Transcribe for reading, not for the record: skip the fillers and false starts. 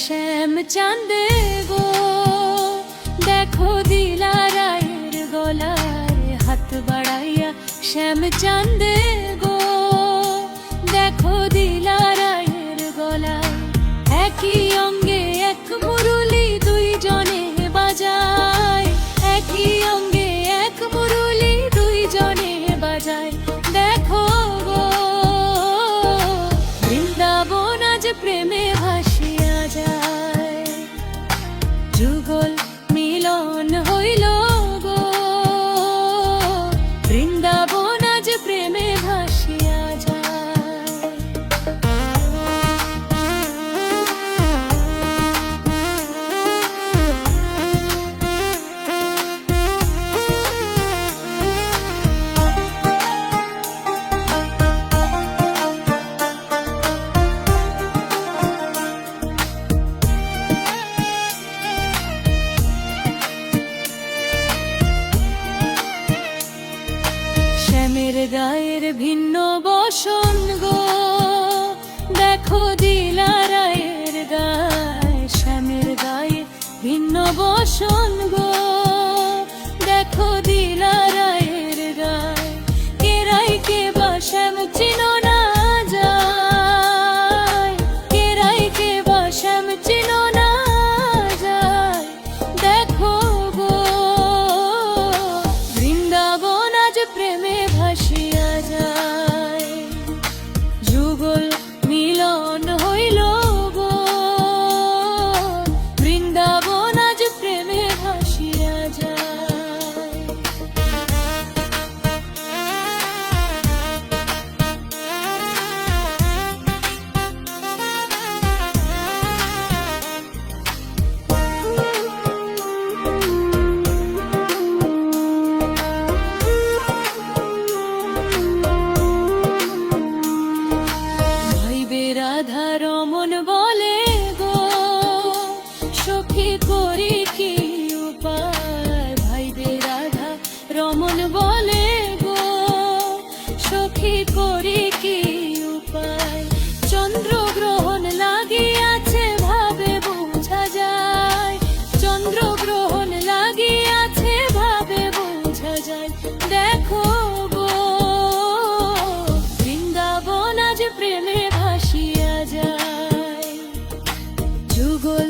শ্যাম চাঁদে গো, দেখো দিলারায়ের গলায় হাত বাড়াইয়া শ্যাম চাঁদে গো, দেখো দিলারায়ের গলায় একই অঙ্গে এক মুরুলি দুইজনে বাজায়, একই অঙ্গে এক মুরুলি দুইজনে বাজায়। দেখো গো বৃন্দাবন আজ প্রেমে ভাসিয়া যায়, যুগল মিলন হইল গো, বৃন্দাবন আজ প্রেমে ভাসিয়া যায়। শ্যামের গায়ের ভিন্ন বসন গো, দেখো দিলারায়ের গায়ে, শ্যামের গায়ে ভিন্ন বসন গো, দেখো দিলারায়ের গায়ে। কেরাই কে বা শ্যাম চিনো না যায়, কেরাই কে বা শ্যাম চিনো না যায়। দেখো গো বৃন্দাবন আজ প্রেমে ভাসিয়া যায়, যুগল মিলন হইল গো, বৃন্দাবন আজ প্রেমে ভাসিয়া যায়। রাধা রমন বলে গো, সখী করি কি উপায়, ভাইবে রাধা রমন বলে গো, সখী করি কি উপায়। চন্দ্রগ্রহণ লাগিয়াছে ভাবে বোঝা যায়, চন্দ্রগ্রহণ লাগিয়াছে ভাবে বোঝা যায়। দেখো গো বৃন্দাবন আজ প্রেমে ভাসিয়া যায়, যুগল